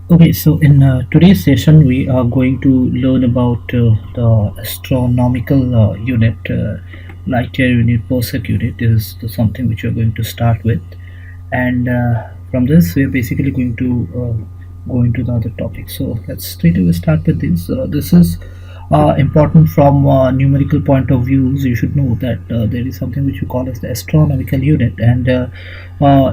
Okay, so in today's session, we are going to learn about the astronomical unit, light year unit, parsec unit is something which we are going to start with, and from this, we are basically going to go into the other topic. So let's straight away start with this. This is important from numerical point of views. You should know that there is something which we call as the astronomical unit, and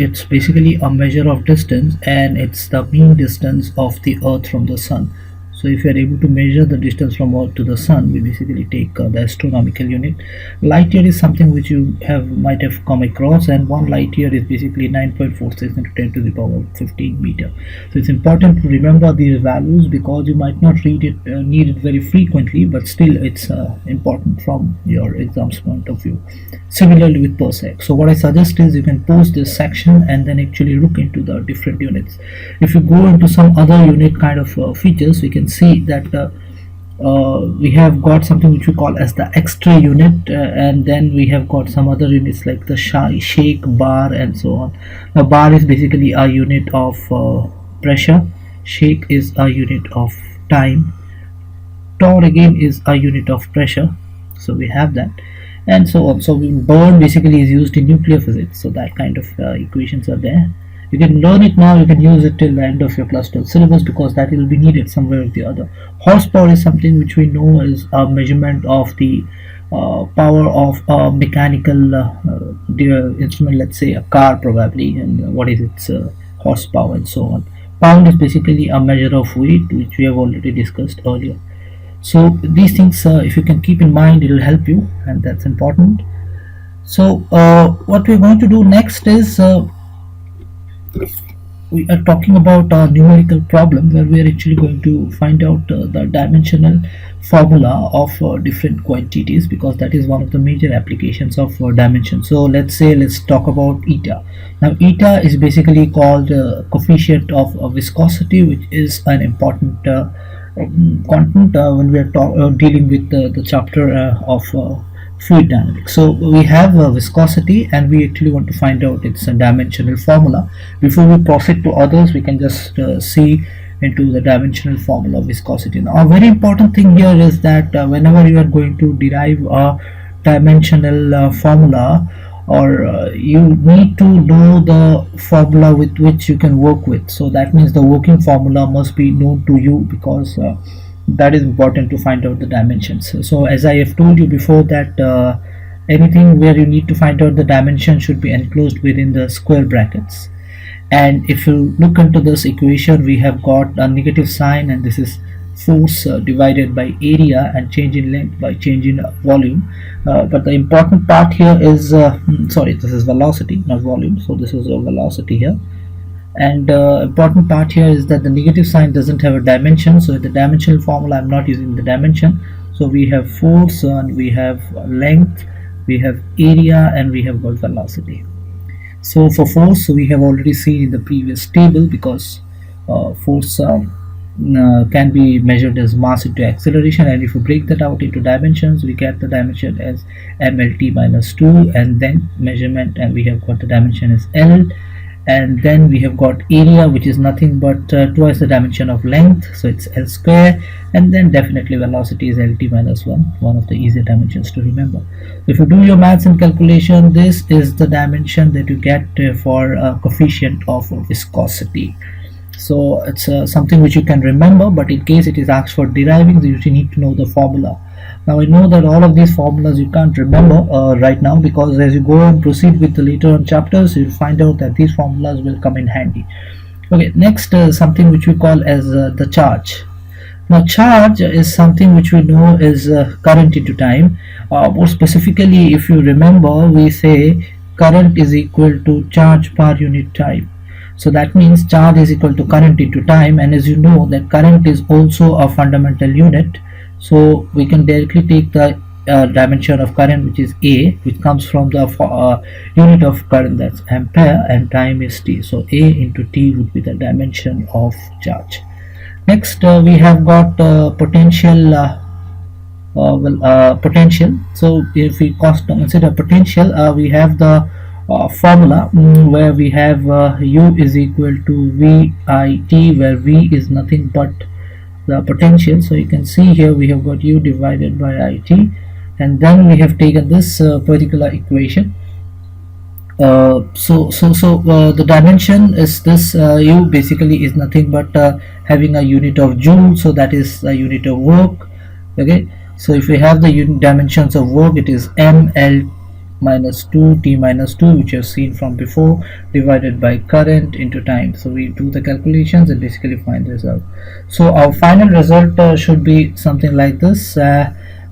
it's basically a measure of distance, and it's the mean distance of the Earth from the Sun. So if you are able to measure the distance from Earth to the Sun, we basically take the astronomical unit. Light year is something which you might have come across, and one light year is basically 9.46 into 10 to the power 15 meter. So it's important to remember these values because you might not need it very frequently, but still it's important from your exam's point of view. Similarly with parsec. So what I suggest is you can pause this section and then actually look into the different units. If you go into some other unit kind of features, we can see that we have got something which we call as the extra unit, and then we have got some other units like the shake, bar, and so on. Now bar is basically a unit of pressure, shake is a unit of time, torr again is a unit of pressure, so we have that, and so on. So Bohr basically is used in nuclear physics, so that kind of equations are there. You can learn it now, you can use it till the end of your class 12 syllabus because that will be needed somewhere or the other. Horsepower is something which we know is a measurement of the power of a mechanical instrument, let's say a car probably, and what is its horsepower and so on. Pound is basically a measure of weight, which we have already discussed earlier. So these things, if you can keep in mind, it will help you, and that's important. So what we're going to do next is we are talking about a numerical problem where we are actually going to find out the dimensional formula of different quantities, because that is one of the major applications of dimension. So let's talk about eta. Now eta is basically called coefficient of viscosity, which is an important content when we are dealing with the chapter of fluid dynamics. So we have viscosity, and we actually want to find out its dimensional formula. Before we proceed to others, we can just see into the dimensional formula of viscosity. Now a very important thing here is that whenever you are going to derive a dimensional formula, or you need to know the formula with which you can work with. So that means the working formula must be known to you, because that is important to find out the dimensions. So as I have told you before that anything where you need to find out the dimension should be enclosed within the square brackets. And if you look into this equation, we have got a negative sign, and this is force divided by area, and change in length by change in volume. But the important part here is sorry, this is velocity, not volume, so this is a velocity here. And important part here is that the negative sign doesn't have a dimension, so in the dimensional formula I'm not using the dimension. So we have force, and we have length, we have area, and we have got velocity. So for force, we have already seen in the previous table, because force can be measured as mass into acceleration, and if you break that out into dimensions, we get the dimension as mlt minus 2, and then measurement, and we have got the dimension as L, and then we have got area, which is nothing but twice the dimension of length, so it's L square, and then definitely velocity is Lt minus 1, one of the easier dimensions to remember. If you do your maths and calculation, this is the dimension that you get for coefficient of viscosity. So it's something which you can remember, but in case it is asked for deriving, you need to know the formula. Now I know that all of these formulas you can't remember right now, because as you go and proceed with the later on chapters, you'll find out that these formulas will come in handy. Okay, next something which we call as the charge. Now charge is something which we know is current into time. More specifically, if you remember, we say current is equal to charge per unit time. So that means charge is equal to current into time, and as you know that current is also a fundamental unit, so we can directly take the dimension of current, which is A, which comes from the unit of current, that's ampere, and time is T. So A into T would be the dimension of charge. Next we have got potential. Potential. So if we consider potential, we have the formula, where we have U is equal to VIT, where V is nothing but the potential. So you can see here we have got U divided by IT, and then we have taken this particular equation. The dimension is this. U basically is nothing but having a unit of joule, so that is a unit of work. Okay, so if we have the unit dimensions of work, it is ml minus 2 t minus 2, which you have seen from before, divided by current into time. So we do the calculations and basically find this out. So our final result should be something like this.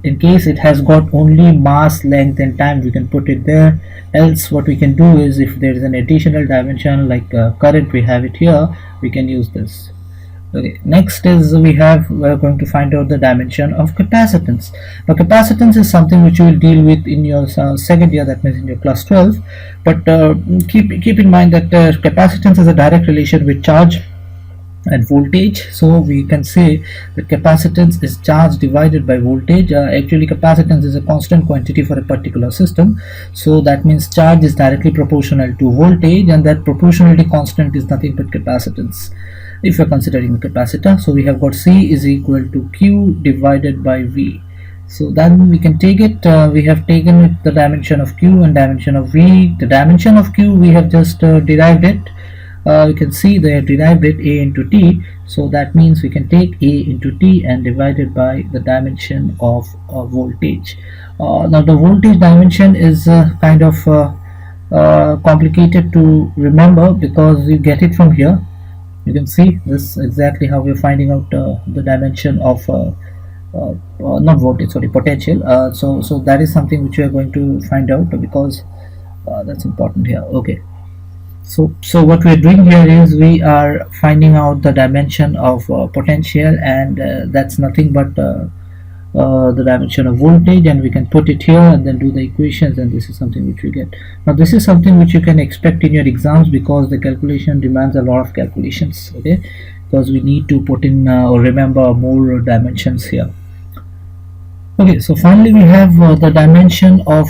In case it has got only mass, length and time, we can put it there. Else what we can do is, if there is an additional dimension like current, we have it here, we can use this. Okay, next is we're going to find out the dimension of capacitance. Now capacitance is something which you will deal with in your second year, that means in your class 12, but keep in mind that capacitance is a direct relation with charge and voltage. So we can say that capacitance is charge divided by voltage. Actually capacitance is a constant quantity for a particular system, so that means charge is directly proportional to voltage, and that proportionality constant is nothing but capacitance if you're considering a capacitor. So we have got C is equal to Q divided by V. So then we can take it, we have taken the dimension of Q and dimension of V. The dimension of Q we have just derived it. You can see they have derived it A into T, so that means we can take A into T and divide it by the dimension of voltage. Now the voltage dimension is kind of complicated to remember, because you get it from here. You can see this exactly how we're finding out the dimension of not voltage, sorry, potential. So that is something which we are going to find out, because that's important here. Okay, so what we're doing here is we are finding out the dimension of potential, and that's nothing but the dimension of voltage, and we can put it here and then do the equations, and this is something which we get. Now this is something which you can expect in your exams, because the calculation demands a lot of calculations. Okay, because we need to put in or remember more dimensions here. Okay, so finally we have the dimension of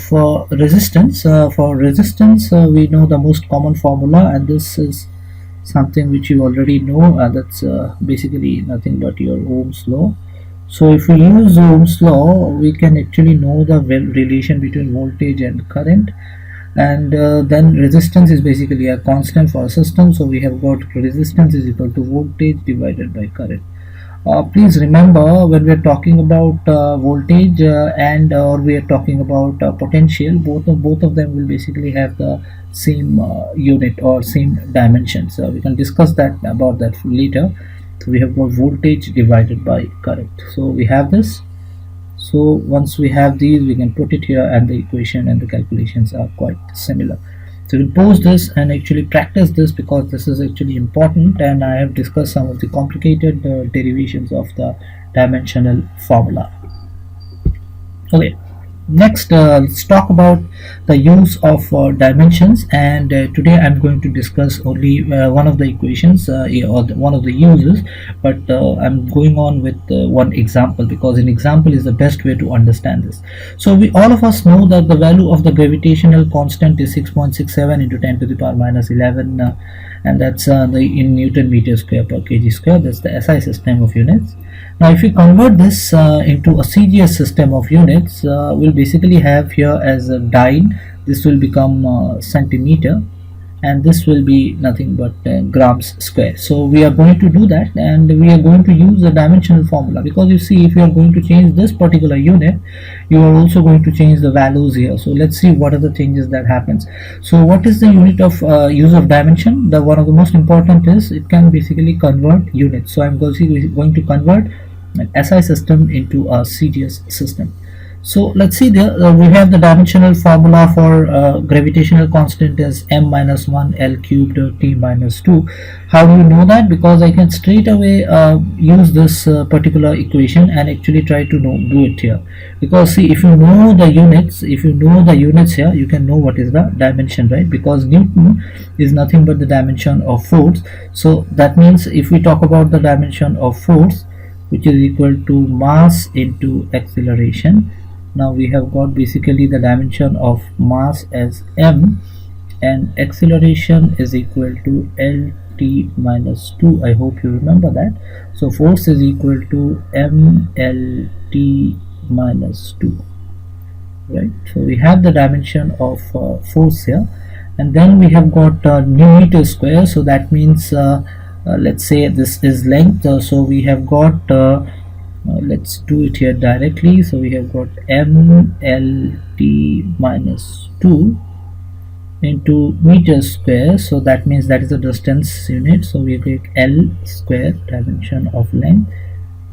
resistance. For resistance, we know the most common formula, and this is something which you already know. That's basically nothing but your Ohm's law. So if we use Ohm's law, we can actually know the relation between voltage and current, and then resistance is basically a constant for a system. So we have got resistance is equal to voltage divided by current. Please remember, when we are talking about voltage and or we are talking about potential, both of them will basically have the same unit or same dimension. So we can discuss about that later. So we have got voltage divided by current. So we have this. So once we have these, we can put it here, and the equation and the calculations are quite similar. So we'll pause this and actually practice this, because this is actually important, and I have discussed some of the complicated derivations of the dimensional formula. Okay, next let's talk about the use of dimensions, and today I'm going to discuss only one of the equations or one of the uses, but I'm going on with one example, because an example is the best way to understand this. So we all of us know that the value of the gravitational constant is 6.67 into 10 to the power minus 11, and that's in Newton meter square per kg square. That's the SI system of units. Now if we convert this into a Cgs system of units, we'll basically have here as a dyne, this will become centimeter, and this will be nothing but grams square. So we are going to do that, and we are going to use the dimensional formula, because you see, if you are going to change this particular unit, you are also going to change the values here. So let's see what are the changes that happens. So what is the unit of use of dimension? The one of the most important is it can basically convert units. So I'm going to convert an SI system into a Cgs system. So let's see there, we have the dimensional formula for gravitational constant as m minus 1 L cubed t minus 2. How do you know that? Because I can straight away use this particular equation and actually try to do it here. Because see, if you know the units, here, you can know what is the dimension, right? Because Newton is nothing but the dimension of force. So that means if we talk about the dimension of force, which is equal to mass into acceleration. Now we have got basically the dimension of mass as m, and acceleration is equal to lt minus 2. I hope you remember that. So force is equal to mlt minus 2, right? So we have the dimension of force here, and then we have got new meter square. So that means let's say this is length, so we have got let's do it here directly. So we have got mlt minus 2 into meter square, so that means that is the distance unit. So we take L square, dimension of length,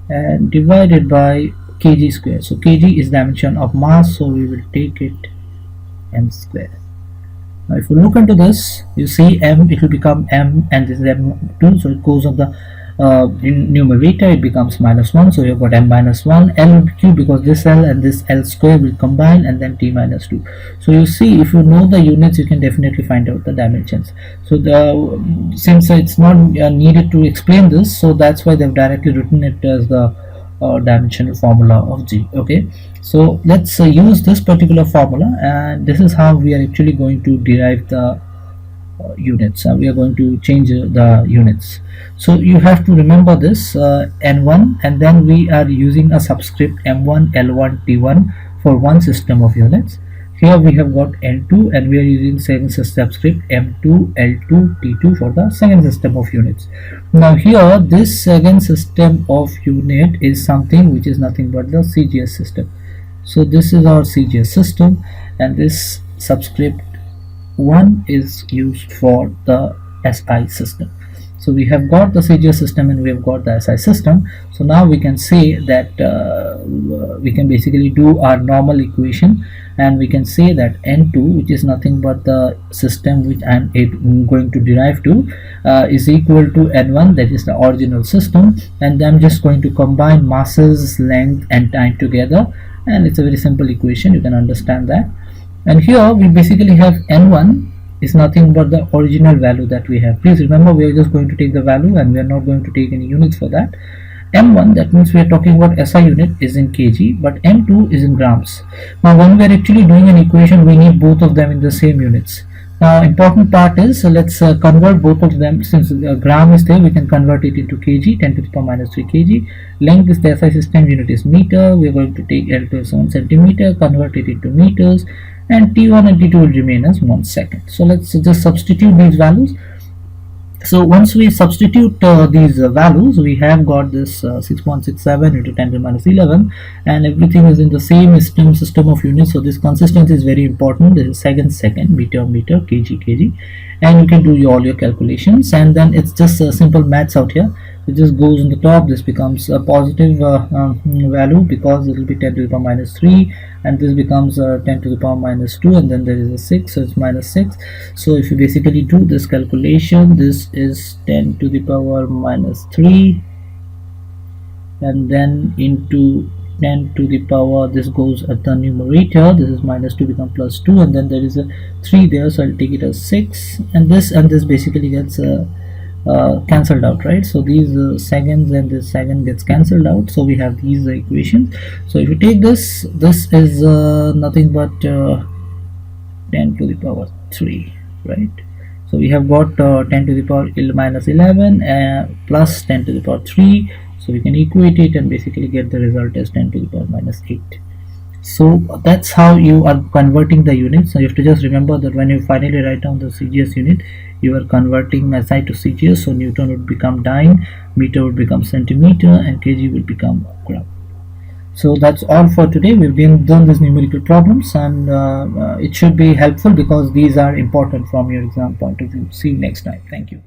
and divided by kg square. So kg is dimension of mass, so we will take it m square. Now if you look into this, you see m, it will become m, and this is m2, so it goes on the in numerator, it becomes -1, so you've got m minus 1, l cube, because this l and this l square will combine, and then t minus 2. So you see, if you know the units, you can definitely find out the dimensions. So since it's not needed to explain this, so that's why they've directly written it as the dimensional formula of G. Okay, so let's use this particular formula, and this is how we are actually going to derive the units. We are going to change the units. So you have to remember this n1, and then we are using a subscript m1 l1 t1 for one system of units. Here we have got n2, and we are using second subscript m2 l2 t2 for the second system of units. Now here this second system of unit is something which is nothing but the Cgs system. So this is our Cgs system, and this subscript 1 is used for the SI system. So we have got the Cgs system and we have got the SI system. So now we can say that we can basically do our normal equation, and we can say that n2, which is nothing but the system which I am going to derive to, is equal to n1, that is the original system, and then I'm just going to combine masses, length and time together, and it's a very simple equation, you can understand that. And here we basically have n1 is nothing but the original value that we have. Please remember, we are just going to take the value and we are not going to take any units for that. m1, that means we are talking about SI unit, is in kg, but m2 is in grams. Now when we are actually doing an equation, we need both of them in the same units. Now important part is, so let's convert both of them. Since gram is there, we can convert it into kg, 10 to the power minus 3 kg. Length is the SI system unit is meter. We are going to take L2 as 1 centimeter, convert it into meters, and t1 and t2 will remain as 1 second. So let's just substitute these values. So once we substitute these values, we have got this 6.67 into 10 to the minus 11, and everything is in the same system of units. So this consistency is very important. This is second, meter, kg, and you can do all your calculations, and then it's just simple maths out here. It just goes on the top. This becomes a positive value because it will be 10 to the power minus 3, and this becomes 10 to the power minus 2, and then there is a 6, so it's minus 6. So if you basically do this calculation, this is 10 to the power minus 3, and then into 10 to the power, this goes at the numerator, this is minus 2 become plus 2, and then there is a 3 there, so I'll take it as 6, and this basically gets cancelled out, right? So these seconds and this second gets cancelled out, so we have these equations. So if you take this is nothing but 10 to the power 3, right? So we have got 10 to the power minus 11 plus 10 to the power 3, so we can equate it and basically get the result as 10 to the power minus 8. So that's how you are converting the units. So you have to just remember that when you finally write down the Cgs unit, you are converting SI to Cgs. So Newton would become dyne, meter would become centimeter, and kg will become gram. So that's all for today. We've done these numerical problems, and it should be helpful because these are important from your exam point of view. See you next time. Thank you.